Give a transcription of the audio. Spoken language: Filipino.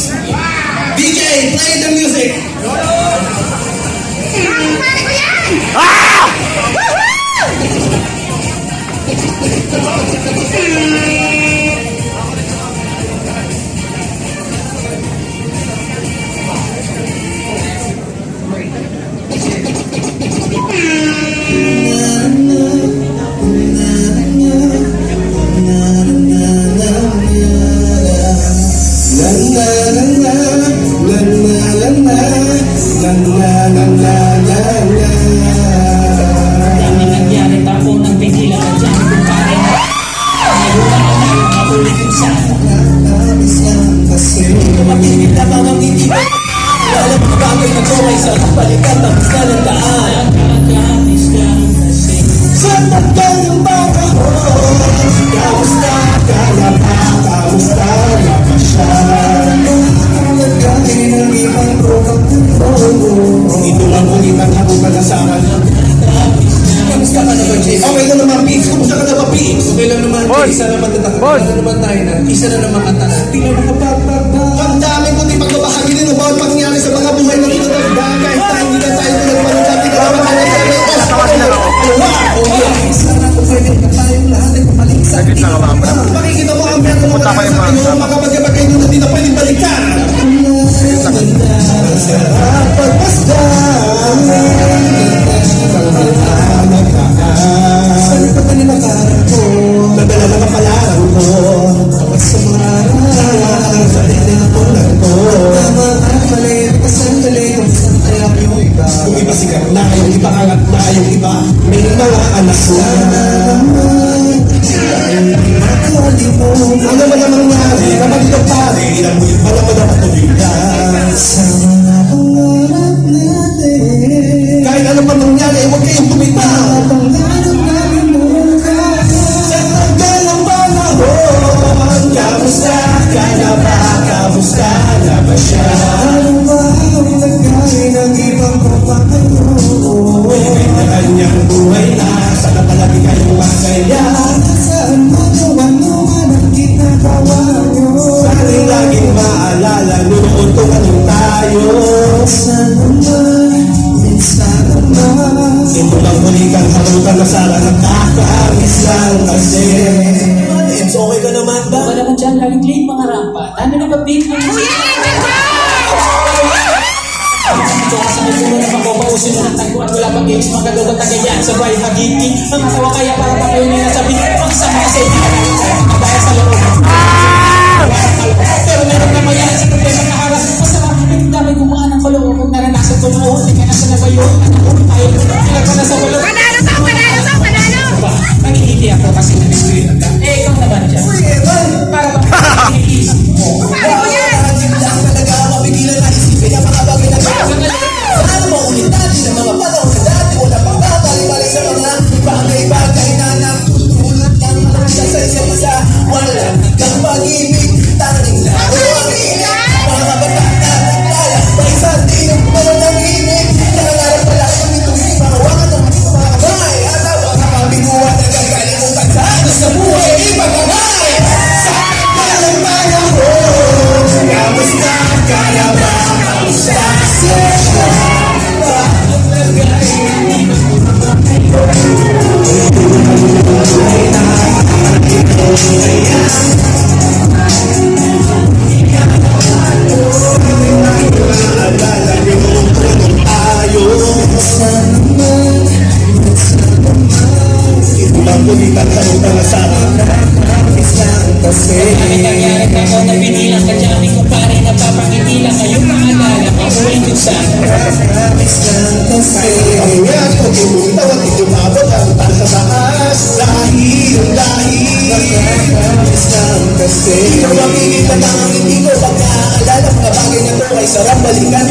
DJ, play the music! Pare ko yan! Ah! Dami nangyari, tapo ng bigila at dyan kung pare na nagulang na tayo mabulit yung sa tumatingin na mga ngiti ko wala mga bagay na kumay sa balikan tapos na ng daan nakakamiss lang kasi Sa tagal ng panahon, kamusta ka na ba? Kamusta na ba siya? Nagkakay ng ibang rokang kung ito lang ulitan ako pag-asama niya. Kamusta ka na ba, Jay? Okay na naman, Pete. Kamusta ka na ba, Pete? Okay lang naman, Jay. Isa naman Boss! na naman tayo na. Isa na naman kanta na. Tingnan mo ka pa. Ang dami ko di pagbabahagi din ng bawat pangyayari sa mga buhay ng pinagdaan. Kahit tayo hindi na tayo pinagpalugan. Hindi na naman tayo sana kung pwede na tayong lahat ay pumalik sa akin. Makikita mo ang meron mo Pupunta kayo sa akin. Makapagkabag kayo na di na pwedeng balikan. Sarap pagpasdan. Saan pa tayo nakarap ko? Nadala na kapalarang ko. Kapag sa mga araw, sa litin ko lang ko. Tama at mali, kasandali, kung saan kaya yung iba. Kung iba sikat na, yung iba angat na, yung iba may mga anak na. Ano ba namang nangyari? Kapag ito pare, ilang mo yung pala mo na patuloyan. Sa mga pangarap natin. Kahit ano pa nangyari, huwag kayong bumitaw. Pangarap namin muna. Sa tagal ng panahon, kamusta ka na ba? Kamusta na ba siya? Ano ba ang nagkay ng ibang kapakayo? May kanyang buhay na, sana palagi kayong masaya. Saan mo numan ang ginagawa nyo? Sana'y laging maalala, noon kung anong tayo. Sana man, minsan naman. Ito lang muli kang harutan na sana nakakamiss lang kasi. It's okay ka naman ba? baka naman dyan galing late mga rampa ano na ba big mo ito kasama ko na mapapausin mo ng tagpo at wala pang games magagawa tagayan sabay magiging mga tawa kaya para pa kayo nila sabi ang sama sa inyo dahil sa loob pero meron naman yan sa problema na harap masama ang dami gumaan ng kaloob kung naranasan ko noon hindi ka nasa na ba yun tayo ilan pa nasa wala Panalo to! nangihiti ako kasi na-screen ka ikaw naman dyan para ba iniisip mo Pare ko yan! Talaga mapigilan na isipin ang mga bagay na saan maulit natin ang mga panahon na dati wala pang babalik-balik sa mga bagay-bagay na nagtutulad ng mga sa isa't isa wala kang pag-ibig tanging laro ang inig mga kabataan na nagkala pa isang tinong pala ng inig nangangarap pala kung itong ipahawakan ng mga kamay at awag ang pabiguan na gagalimutan sa anos na buhay ipagkamay sa kalang panahon kamusta ka na ba? Kamusta siya? Kami nangyari na ako na pinilang ka dyan kung pare na papangiti lang ngayon maalala mabulit yung sana Ang yan, kung bumitaw at itumabot ang taas sa taas lahi yung lahi nakakamiss lang kasi ikaw ang ikita lang ang hindi ko pagkaalala mga bagay na to ay sarap balikan